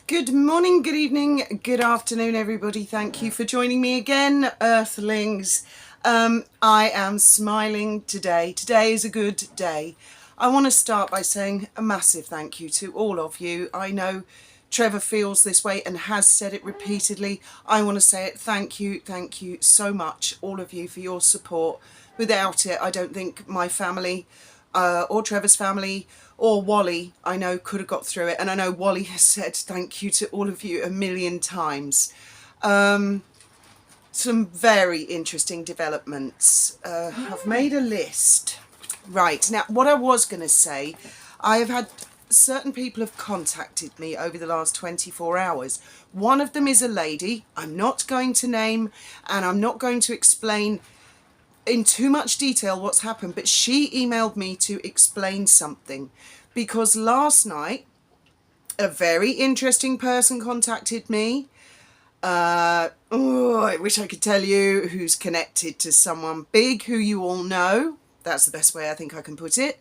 Good morning, good evening, good afternoon, everybody. Thank you for joining me again, Earthlings. I am smiling today. Today is a good day. I want to start by saying a massive thank you to all of you. I know Trevor feels this way and has said it repeatedly. I want to say it. Thank you so much, all of you, for your support. Without it, I don't think my family or Trevor's family or Wally, I know, could have got through it. And I know Wally has said thank you to all of you a million times. Some very interesting developments. I've made a list. Right, now what I was going to say, I have had certain people have contacted me over the last 24 hours. One of them is a lady I'm not going to name, and I'm not going to explain in too much detail what's happened, but she emailed me to explain something, because last night a very interesting person contacted me. I wish I could tell you, who's connected to someone big who you all know. That's the best way I think I can put it.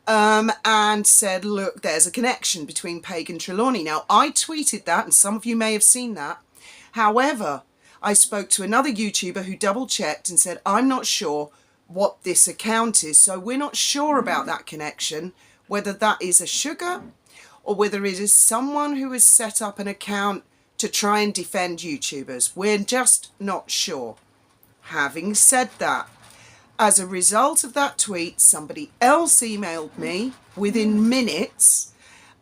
And said, look, there's a connection between Paige and Trelawney. Now, I tweeted that, and some of you may have seen that. However, I spoke to another YouTuber who double-checked and said, I'm not sure what this account is, so we're not sure about that connection, whether that is a sugar or whether it is someone who has set up an account to try and defend YouTubers. We're just not sure. Having said that, as a result of that tweet, somebody else emailed me within minutes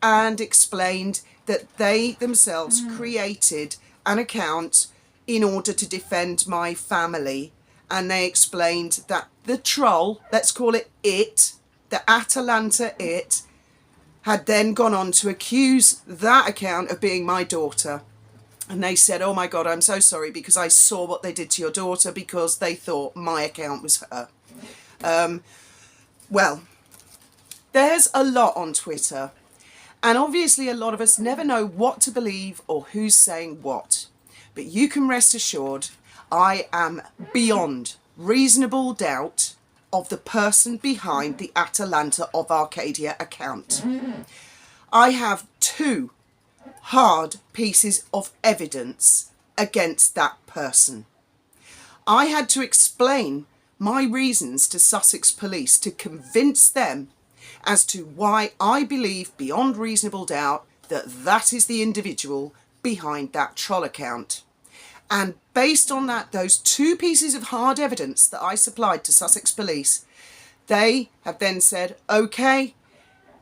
and explained that they themselves created an account in order to defend my family. And they explained that the troll, let's call it it, the Atalanta it, had then gone on to accuse that account of being my daughter. And they said, oh my God, I'm so sorry, because I saw what they did to your daughter, because they thought my account was her. Well, there's a lot on Twitter. And obviously a lot of us never know what to believe or who's saying what. But you can rest assured, I am beyond reasonable doubt of the person behind the Atalanta of Arcadia account. I have two hard pieces of evidence against that person. I had to explain my reasons to Sussex Police to convince them as to why I believe beyond reasonable doubt that that is the individual behind that troll account. And based on that, those two pieces of hard evidence that I supplied to Sussex Police, they have then said, okay,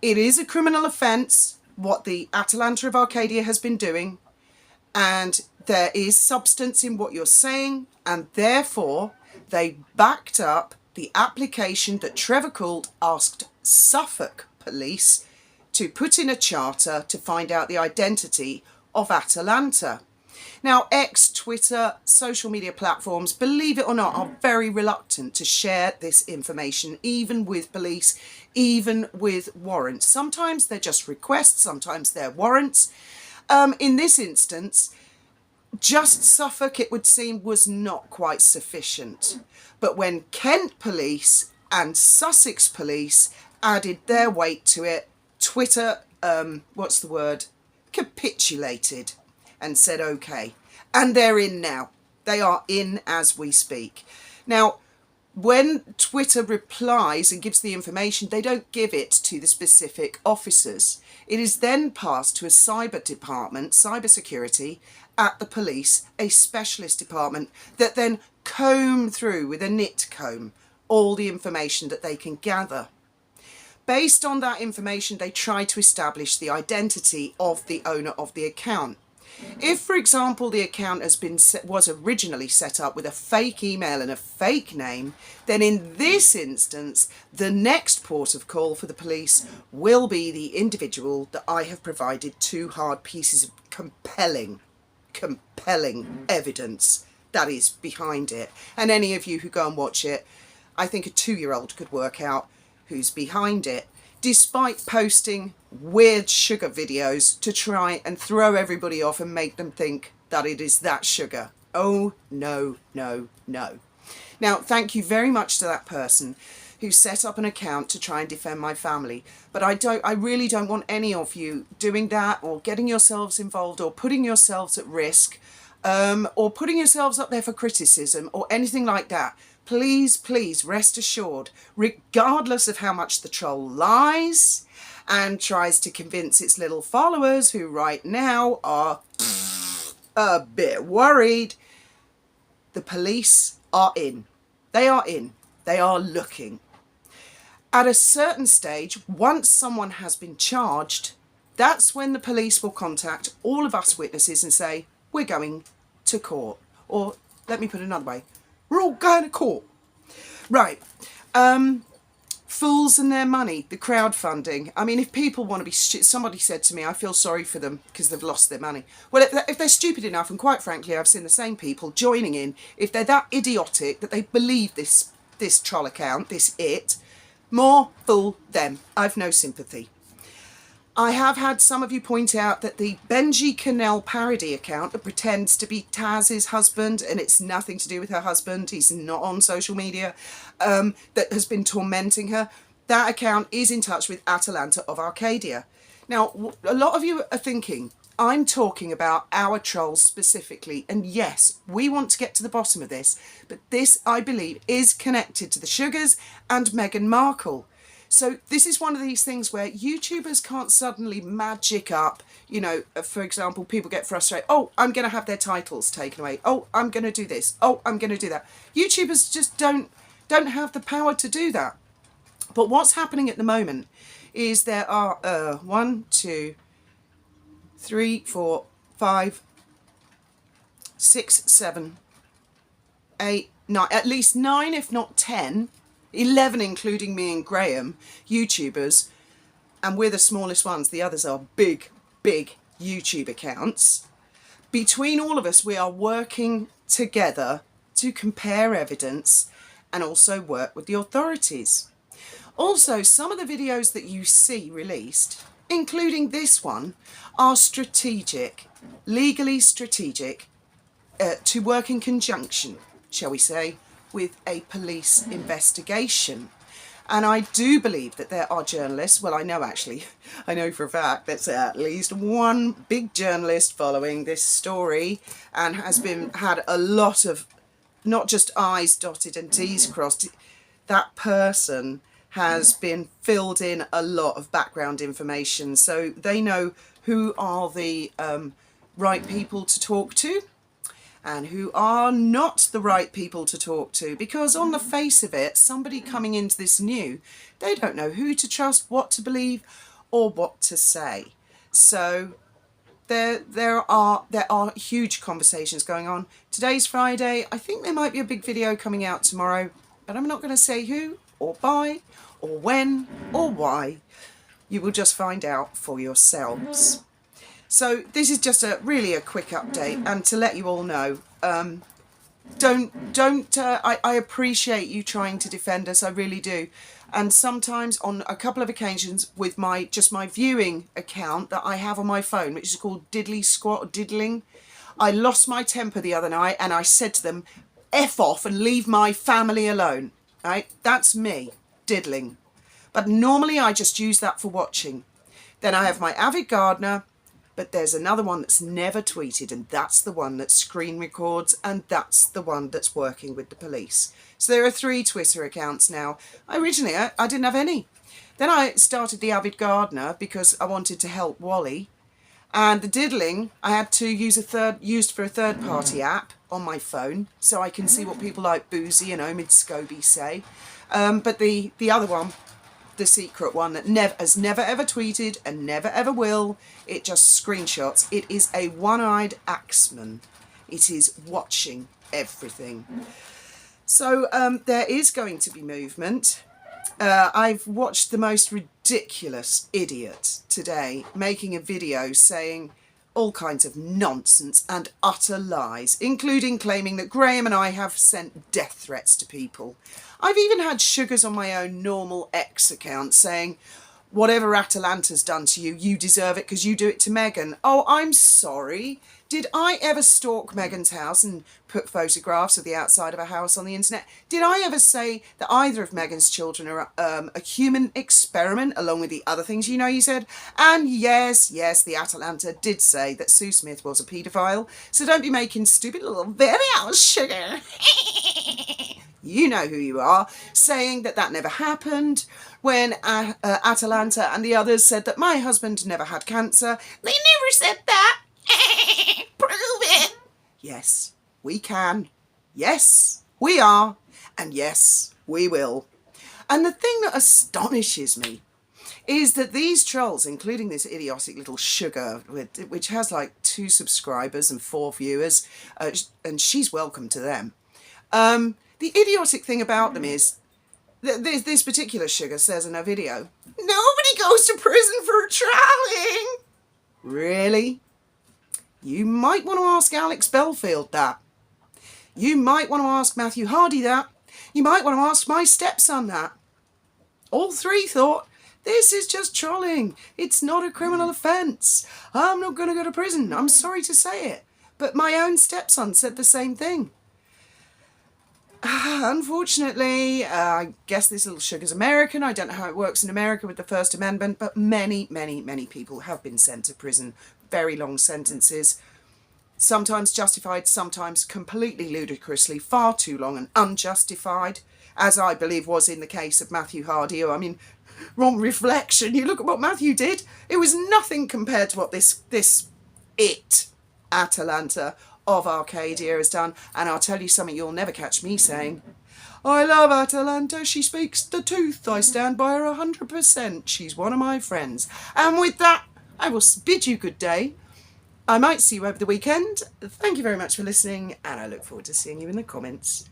it is a criminal offence what the Atalanta of Arcadia has been doing, and there is substance in what you're saying, and therefore they backed up the application that Trevor Coult asked Suffolk Police to put in a charter to find out the identity of Atalanta. Now, X, Twitter, social media platforms, believe it or not, are very reluctant to share this information, even with police, even with warrants. Sometimes they're just requests, sometimes they're warrants. In this instance, just Suffolk, it would seem, was not quite sufficient. But when Kent Police and Sussex Police added their weight to it, Twitter, capitulated and said, okay. And they're in now. They are in as we speak. Now, when Twitter replies and gives the information, they don't give it to the specific officers. It is then passed to a cyber department, cyber security, at the police, a specialist department that then comb through with a nit comb all the information that they can gather. Based on that information, they try to establish the identity of the owner of the account. If, for example, the account was originally set up with a fake email and a fake name, then in this instance, the next port of call for the police will be the individual that I have provided two hard pieces of compelling evidence that is behind it. And any of you who go and watch it, I think a 2-year-old could work out who's behind it, despite posting weird sugar videos to try and throw everybody off and make them think that it is that sugar. Oh, no, no, no. Now, thank you very much to that person who set up an account to try and defend my family. But I really don't want any of you doing that or getting yourselves involved or putting yourselves at risk, or putting yourselves up there for criticism or anything like that. Please, please rest assured, regardless of how much the troll lies and tries to convince its little followers, who right now are a bit worried, the police are in. They are in. They are looking. At a certain stage, once someone has been charged, that's when the police will contact all of us witnesses and say, we're going to court. Or, let me put it another way, we're all going to court. Right. Fools and their money, the crowdfunding. I mean, if people want to be somebody said to me, I feel sorry for them because they've lost their money. Well, if they're stupid enough, and quite frankly, I've seen the same people joining in, if they're that idiotic that they believe this troll account, more fool them. I've no sympathy. I have had some of you point out that the Benji Cannell parody account that pretends to be Taz's husband, and it's nothing to do with her husband, he's not on social media, that has been tormenting her, that account is in touch with Atalanta of Arcadia. Now, a lot of you are thinking, I'm talking about our trolls specifically, and yes, we want to get to the bottom of this, but this, I believe, is connected to the Sugars and Meghan Markle. So this is one of these things where YouTubers can't suddenly magic up, you know, for example, people get frustrated. Oh, I'm going to have their titles taken away. Oh, I'm going to do this. Oh, I'm going to do that. YouTubers just don't have the power to do that. But what's happening at the moment is there are 1, 2, 3, 4, 5, 6, 7, 8, 9, at least 9, if not 10, 11, including me and Graham, YouTubers, and we're the smallest ones. The others are big YouTube accounts. Between all of us, we are working together to compare evidence and also work with the authorities. Also, some of the videos that you see released, including this one, are strategic, legally strategic, to work in conjunction, shall we say, with a police investigation. And I do believe that there are journalists, well, I know for a fact there's at least one big journalist following this story and has had a lot of, not just I's dotted and T's crossed, that person has been filled in a lot of background information, so they know who are the right people to talk to and who are not the right people to talk to, because on the face of it, somebody coming into this new, they don't know who to trust, what to believe, or what to say. So there are huge conversations going on. Today's Friday. I think there might be a big video coming out tomorrow, but I'm not going to say who or by or when or why. You will just find out for yourselves. So this is just really a quick update, and to let you all know, I appreciate you trying to defend us, I really do. And sometimes, on a couple of occasions, with my viewing account that I have on my phone, which is called Diddly Squat or Diddling, I lost my temper the other night and I said to them, F off and leave my family alone. Right? That's me, diddling. But normally I just use that for watching. Then I have my Avid Gardener, but there's another one that's never tweeted, and that's the one that screen records, and that's the one that's working with the police. So there are 3 Twitter accounts now. Originally, I didn't have any. Then I started the Avid Gardener because I wanted to help Wally. And the diddling, I had to use for a third-party app on my phone, so I can see what people like Boozy and Omid Scobie say. But the other one, the secret one that has never ever tweeted and never ever will, it just screenshots. It is a one-eyed axeman. It is watching everything. So there is going to be movement. I've watched the most ridiculous idiot today making a video saying all kinds of nonsense and utter lies, including claiming that Graham and I have sent death threats to people. I've even had Sugars on my own normal X account saying, whatever Atalanta's done to you, you deserve it because you do it to Meghan. Oh, I'm sorry. Did I ever stalk Meghan's house and put photographs of the outside of her house on the internet? Did I ever say that either of Meghan's children are a human experiment, along with the other things you said? And yes, the Atalanta did say that Sue Smith was a paedophile, so don't be making stupid little videos, sugar. You know who you are, saying that never happened, when Atalanta and the others said that my husband never had cancer. They never said that. Prove it. Yes, we can. Yes, we are. And yes, we will. And the thing that astonishes me is that these trolls, including this idiotic little sugar, which has like 2 subscribers and 4 viewers, and she's welcome to them. The idiotic thing about them is that this particular sugar says in her video, nobody goes to prison for trolling. Really? You might want to ask Alex Belfield that. You might want to ask Matthew Hardy that. You might want to ask my stepson that. All 3 thought, this is just trolling. It's not a criminal offence. I'm not going to go to prison. I'm sorry to say it. But my own stepson said the same thing. Unfortunately, I guess this little sugar's American. I don't know how it works in America with the First Amendment, but many, many, many people have been sent to prison. Very long sentences. Sometimes justified, sometimes completely ludicrously, far too long and unjustified, as I believe was in the case of Matthew Hardy. I mean, on reflection, you look at what Matthew did. It was nothing compared to what this Atalanta of Arcadia has done. And I'll tell you something you'll never catch me saying. I love Atalanta. She speaks the truth. I stand by her 100%. She's one of my friends. And with that, I will bid you good day. I might see you over the weekend. Thank you very much for listening, and I look forward to seeing you in the comments.